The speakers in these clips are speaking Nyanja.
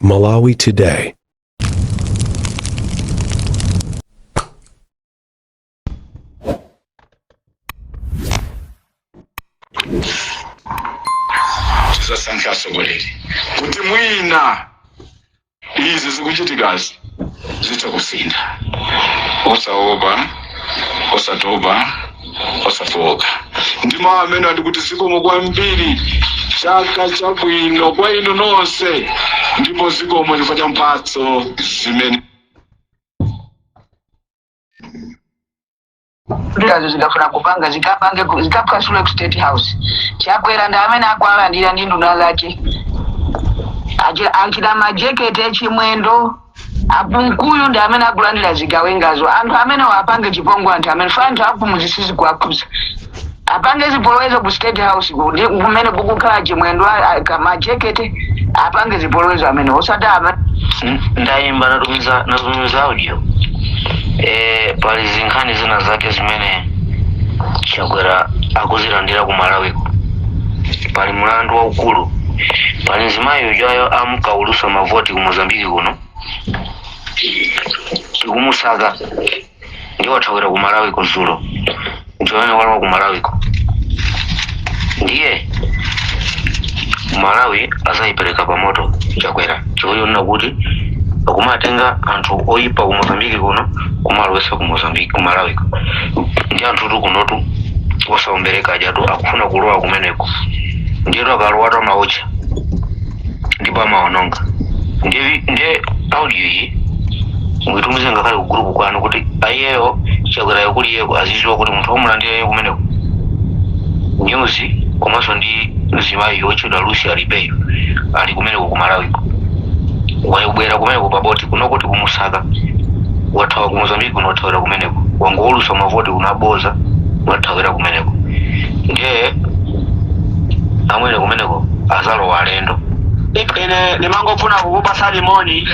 Malawi Today. Tisasankha sokoleli kuti mwina izi zikuchitikazi zitakusinda osaopa osatopa osafoka ndima amene ati kuti zikomo kwambiri chaka chabwino kwa inu nonse ndipo zikomo chifukwa cha mphatso zimene ndazo zikafuna kupanga zikapasula ku State House chakwera ndamene akwalandira ndi nduna zake achida majeketi echimwendo apunkuyu ndamene akulandira zigawengazo anthu amene wapange chipongo anthu amene fanthu apumuzisizi kuakuza apange zipolowezo ku State House kumene kukukhala chimwendo majeketi apange zipolowezo amene osadama ndayimba natumiza audio pali zinkhani zina zake zimene chakwera akuzilandira ku Malawi pali mulandu waukulu pali nzimayi ujayo amkaulusa mavoti ku Mozambiki kuno tikumusaka ndiwo chakwera ku Malawi kuzulo ntiwene walwa ku Malawi ndiye Malawi azayipereka pamoto chakwera choyo nakuti akumatenga anthu oyipa ku Mozambiki kuno kumalowesa ku Mozambiki ku Malawi ndi anthu kunotu osaombereka ajatu akufuna kulowa kumeneko ndiye akalowa maocha ndipo amaononga ndiye audio iyi mwitumize ngakale ku group kwanu kuti ayeyo chakwera yakuli yeko aziziwa kuti munthu omulandira yeko kumeneko news komanso ndi zimayi yochedwa Lucia Ribeiro ali kumeneko ku Malawi wayibwera kumeneko paboti kunokuti kumusaka wathawa ku Mozambiki kunothawira kumeneko wangolusa mavoti kunaboza wathawira kumeneko ndiye amwene kumeneko azalowa alendo ine nimangofuna kukupa salimoni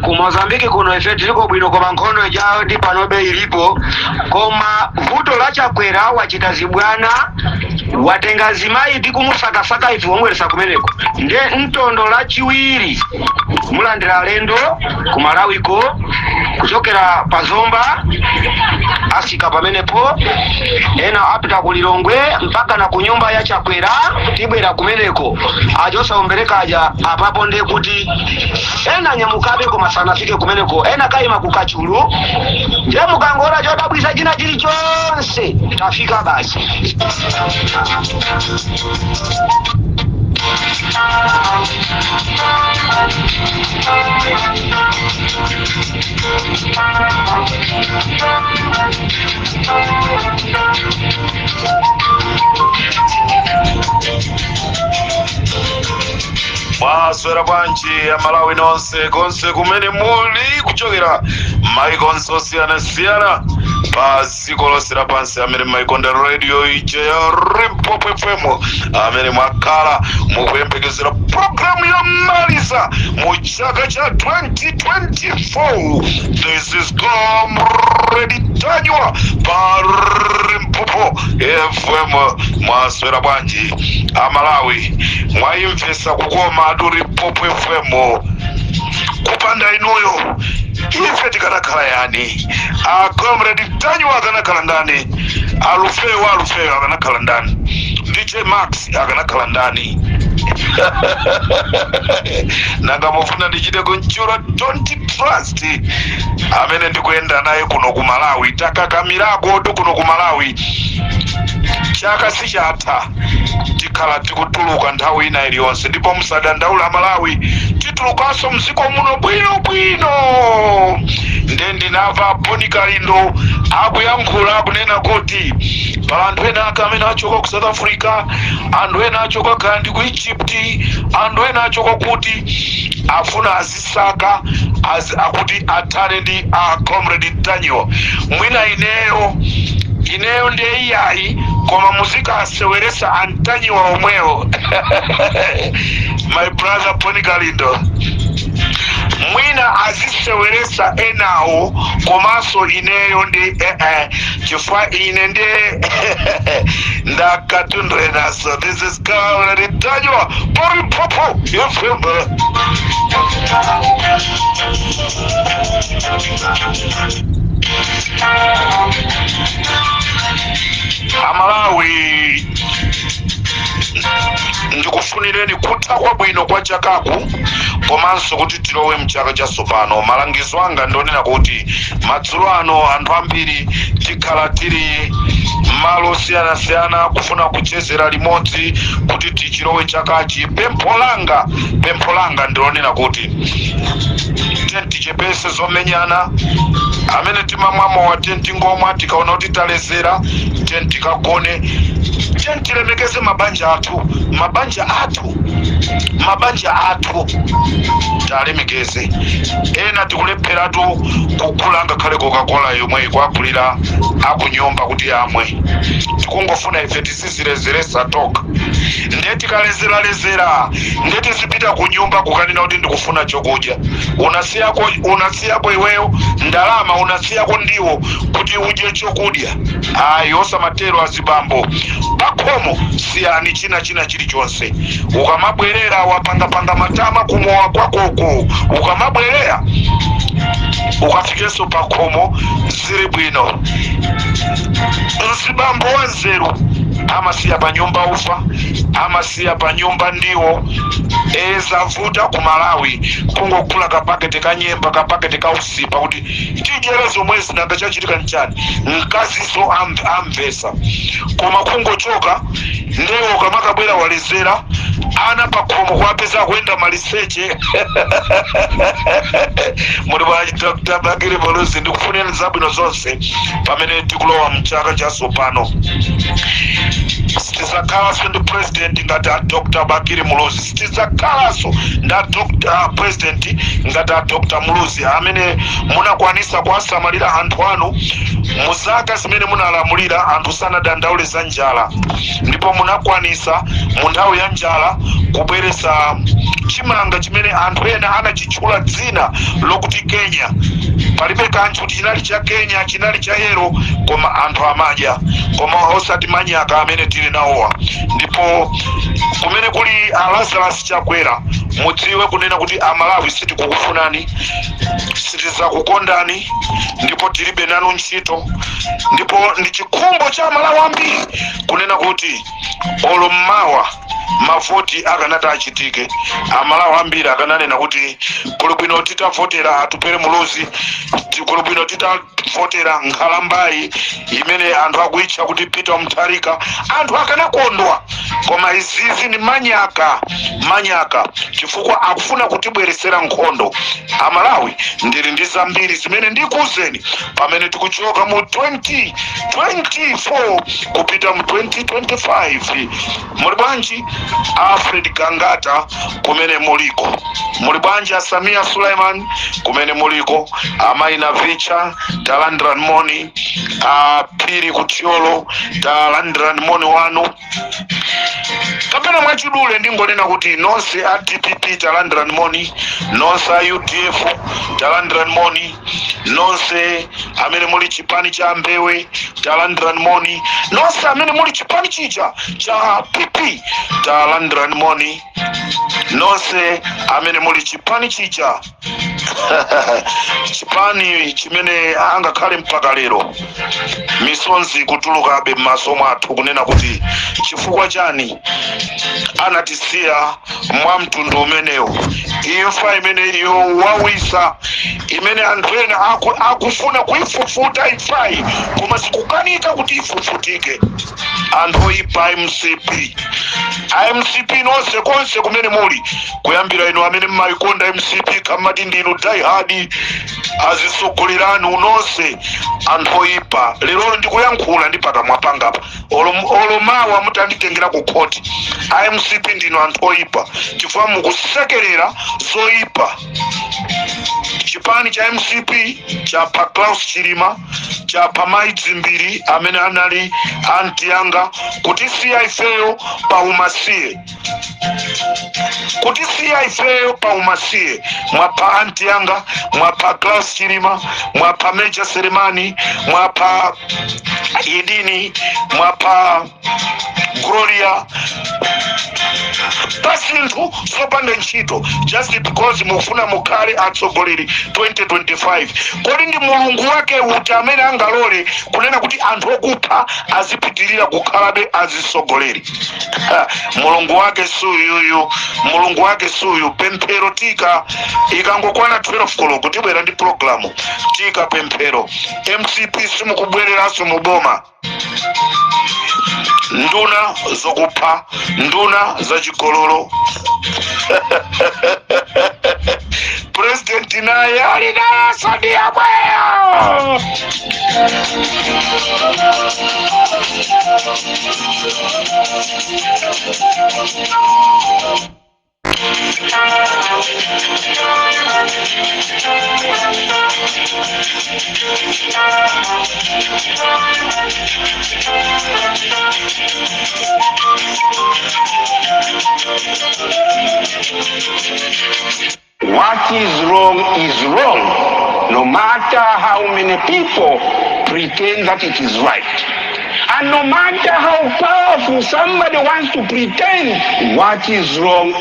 ku Mozambiki kuno ife tiliko bwino koma nkhondo ijayo ndi panobe ilipo koma vuto la chakwera wachita zibwana watenga zimayi ndi kumusakasaka ife womweresa kumeneko nde mtondo la chiwiri mulandira alendo ku Malawiko kuchokera pazomba asika pamenepo ena apita ku Lilongwe mpaka na kunyumba ya chakwera tibwera kumeneko ajosaombereka aja apapo nde kuti ena nyamukabe koma sanafike kumeneko ena kaima kukachulu nje mukangora chodabwisa china chilichonse tafika basi Mwaswera bwanji ya Malawi nonse konse kumene muli kuchokera maiko nsosiyana paziko lonse lapansi amene maikonda radio ije ya Limpopo FM amene mwakhala mukuyembekezera programu ya Malisa mu chaka cha 2024. This is Comrade Tanywa pa Limpopo FM. Mwaswera bwanji Malawi mwaimvesa kukoma adu Limpopo FM kupanda inuyo ife tikanakhala yani Comrade Tanywa akanakhala ndani Alufeyo akanakhala ndani DJ Max akanakhala ndani nanga mufuna ndichite kunchura don't trust amene ndikuyenda naye kuno ku Malawi takakamirako tu kuno ku Malawi chaka sichatha tikhala tikutuluka nthawi ina iliyonse ndipo musadandaula Malawi titulukanso mziko muno bwino nde ndinava Boni Kalindo akuyankhula kunena kuti pala anthu ena amene achoka ku South Africa anthu ena achoka kandi ku Egypt anthu ena achoka kuti afuna azisaka akuti athane ndi Comrade Tanywa mwina ineyo ndiye iyayi koma muzika aseweresa Antanywa omwewo my brother Boni Kalindo mwina aziseweresa enawo komanso ineyo ndi chifukwa ine ndi ndakatundwenaso. This is Kaularitajwa Popo FM. Amalawi ndikufunireni kutha kwabwino kwa chakaku komanso kuti tilowe mchaka chatsopano. Malangizo anga ndionena kuti madzulo ano anthu ambiri tikhala tili malo osiyanasiyana kufuna kuchezera limodzi kuti tichilowe chakachi. Pempho langa ndionena kuti tichepese zomenyana. Amene timamwamo wa ngomwa tikaona kuti talezera tikagone. Tilemekeze mabanja athu talemekeze. Ena tikulepheratu kugula ngakhale Coca-Cola yomwe ikwakulira akunyumba kuti amwe. Tikungofuna ife tisizilezeresa toka. Ndiye tikalezera ndiye tizipita kunyumba kukanena kuti ndikufuna chokudya. Unasiyako iweyo ndalama, unasiyako ndiwo kuti udye chokudya. Ayi osamatero azibambo. Pakhomo siyani china chilichonse. Ukamabwerera wapanga matama kumowa kwakoko. Ukamabwerera ukafikeso pakhomo ziri bwino. Nzibambo wanzeru amasiya pa nyumba ufa, amasiya pa nyumba ndiwo. Zavuta ku Malawi kungokula kapakete kanyemba, kapakete kausipa kuti tijerezo mwezi nanga chachitika nchani. Mkaziso amvesa koma kungochoka ndewo kamakabwera walezera ana pakhomo kwapeza kuenda maliseche. Muri bwa Dr. Bakiri Muluzi ndikufunira zabwino zonse pamene tikulowa mchaka chatsopano. Sitizakalaso ndi president ngati Dr. Bakiri Muluzi. Sitizakalaso nda Dr. President ngati Dr. Muluzi amene munakwanisa kuwasamalira anthu anu muzaka zimene munalamulira anthu sanadandaule za njala, ndipo munakwanisa mu nthawi ya njala kubweresa chimanga chimene anthu ena anachitchula dzina lokuti Kenya. Palibe kanthu chinali cha Kenya, chinali cha yero, koma anthu amadya, koma osati manyaka amene tili nawowa. Ndipo kumene kuli Lazarus Chakwera mudziwe kunena kuti Amalawi sitikukufunani, sitizakukondani, ndipo tilibe nanu ntchito. Ndipo ndi chikhumbo cha Amalawi ambiri kunena kuti olo mmawa mavoti akanati achitike. Amalawi ambiri akananena kuti kuli bwino titavotera atupere Muluzi, kuli bwino titavotera Nkhalambayi imene anthu akuitcha kuti Peter Mutharika. Anthu akanakondwa, koma izizi ni manyaka chifukwa akufuna kutibweresera nkhondo. Amalawi ndili ndi zambiri zimene ndikuuzeni pamene tikuchoka mu 2024 kupita mu 2025. Muli bwanji Alfred Kangata kumene muliko? Muli bwanji Samia Suleiman kumene muliko? Amaina Vicha talandran moni, Piri Kutiolo talandran moni wanu. Kapena mwachidule ndingonena kuti nonse a DPP talandran moni, nonse a UDF talandran moni, nonse amene muli chipani cha Mbewe talandran moni, nonse amene muli chipani chicha cha PP talandran moni, nonse amene muli chipani chicha chipani chimene angakhale mpaka lero misonzi kutulukabe m'maso mwathu kunena kuti chifukwa chani anatisiya mwa mtundu umenewo. Imfa imene iyo wawisa imene anthu ena akufuna kuifufuta imfayi koma sikukanika kuti ifufutike. Anthu oyipa MCP nonse konse kumene muli, kuyambira inu amene mmayikonda MCP kamati ndinu diehard azisogolirani unonse anthu oyipa. Lero ndikuyankhula ndi pakamwa pangapa, olomawa mutanditengera ku khoti. MCP ndinu anthu oyipa chifukwa mukusekerera zoyipa. Chipani cha MCP cha pa Klaus Chilima, cha pa Maidzimbiri amene anali anti yanga kuti siya ifeyo pa umasiye. kuti siya ifeyo pa umasiye mwapa anti yanga mwapa Klaus Chilima mwapa Meja Selemani mwapa Idini mwapa Gloria pasinthu sopanda ntchito just because mufuna mukale atsogoleri 2025 kodi ndi mulungu wake uti amene angalole kunena kuti anthu okupha azipitirira kukhalabe azitsogoleri mulungu wake suyu pemphero tika ikangokwana 12 koloko tibwera ndi programu tika pemphero MCP simukubwereranso muboma nduna zokupha nduna zachigololo President naye alinaso ndiyamweyo What is wrong is wrong, no matter how many people pretend that it is right. And no matter how powerful somebody wants to pretend, what is wrong,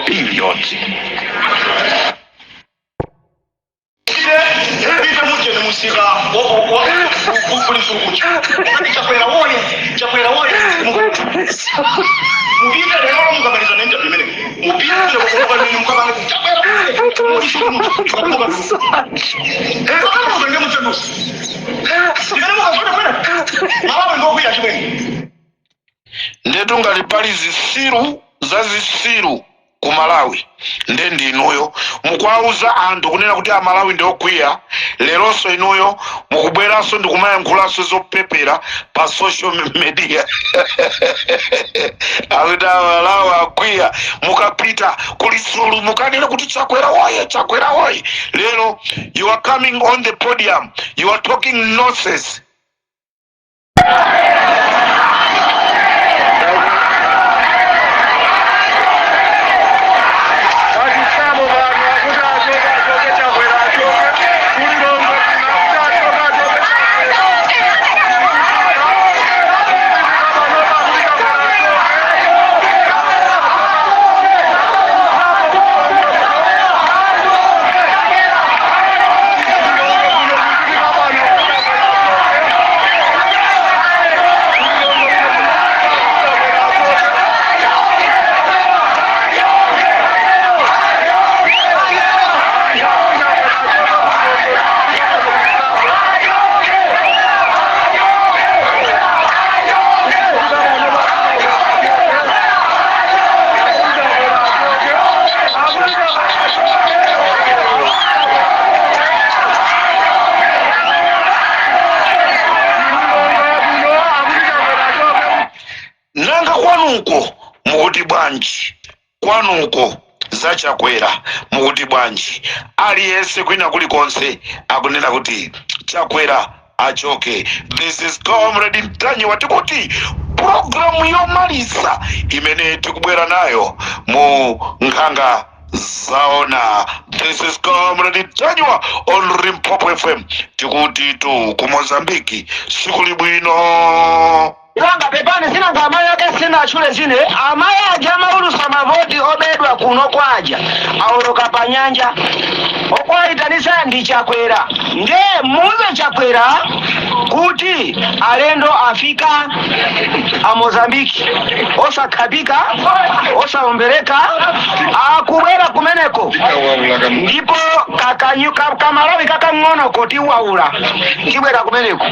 period. ndetu ngati pali zisiru za zisiru ku Malawi ndi inuyo mukwauza anthu kunena kuti Amalawi ndi okwiya leronso inuyo mukubweranso ndi kumayankhulanso zopepera pa social media akuti Amalawi akwiya mukapita kulisulu mukanena kuti Chakwera woye lero you are coming on the podium you are talking nonsense. Kwanuko za Chakwera mukuti bwanji aliyense kwina kulikonse akunena kuti Chakwera achoke. This is Comrade Ntanyiwa tikuti programu yomaliza imene tikubwera nayo mu nkhanga zaona. This is Comrade Ntanyiwa on Limpopo FM tikuti tu ku Mozambiki sikuli bwino. Ilanga pepani sina ngama yake sina shule zine amaya jama ulusa mavoti obedwa kuno kwaja auroka panyanja okwa itanisa ndi Chakwera nde muze Chakwera kuti alendo afika a Mozambiki osa kabika osa ombereka akubwera kumeneko ndipo kakanyuka Kamalawi kakangono koti waula kibwera kumeneko.